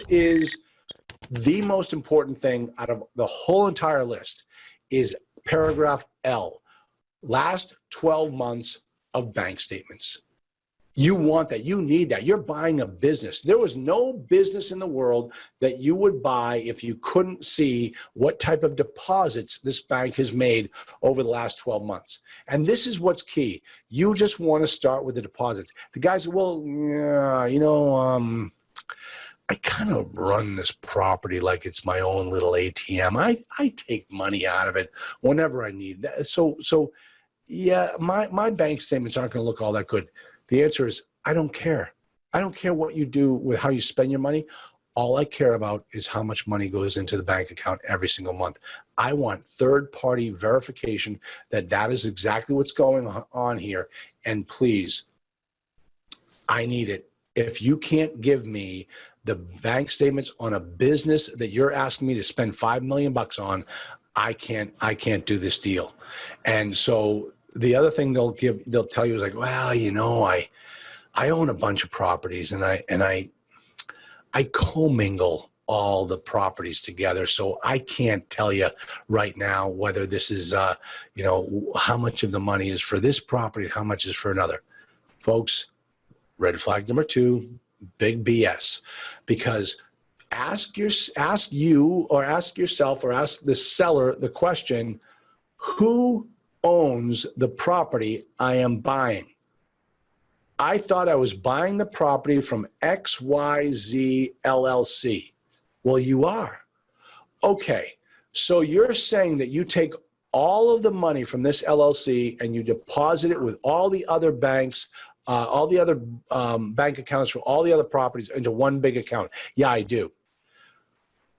is the most important thing out of the whole entire list is paragraph L, last 12 months of bank statements. You want that. You need that. You're buying a business. There was no business in the world that you would buy if you couldn't see what type of deposits this bank has made over the last 12 months. And this is what's key. You just want to start with the deposits. The guys, well, yeah, I kind of run this property like it's my own little ATM. I take money out of it whenever I need that. So yeah, my bank statements aren't going to look all that good. The answer is, I don't care. I don't care what you do with how you spend your money. All I care about is how much money goes into the bank account every single month. I want third-party verification that that is exactly what's going on here. And please, I need it. If you can't give me the bank statements on a business that you're asking me to spend $5 million on, I can't do this deal. And so the other thing they'll tell you is like, well, I own a bunch of properties and I commingle all the properties together. So I can't tell you right now whether this is, how much of the money is for this property, how much is for another. Folks, red flag number 2, big BS, because ask you or ask yourself or ask the seller the question, who owns the property I am buying? I thought I was buying the property from XYZ LLC. Well, you are. Okay, so you're saying that you take all of the money from this LLC and you deposit it with all the other banks, all the other bank accounts for all the other properties into one big account. Yeah, I do.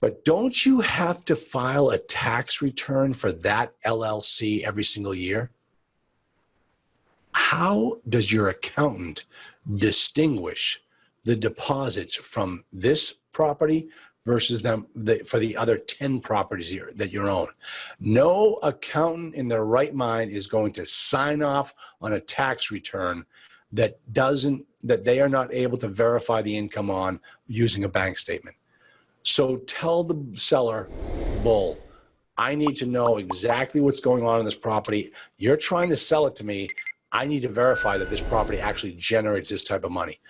But don't you have to file a tax return for that LLC every single year? How does your accountant distinguish the deposits from this property versus for the other 10 properties that you own? No accountant in their right mind is going to sign off on a tax return that they are not able to verify the income on using a bank statement. So tell the seller, bull, I need to know exactly what's going on in this property. You're trying to sell it to me. I need to verify that this property actually generates this type of money.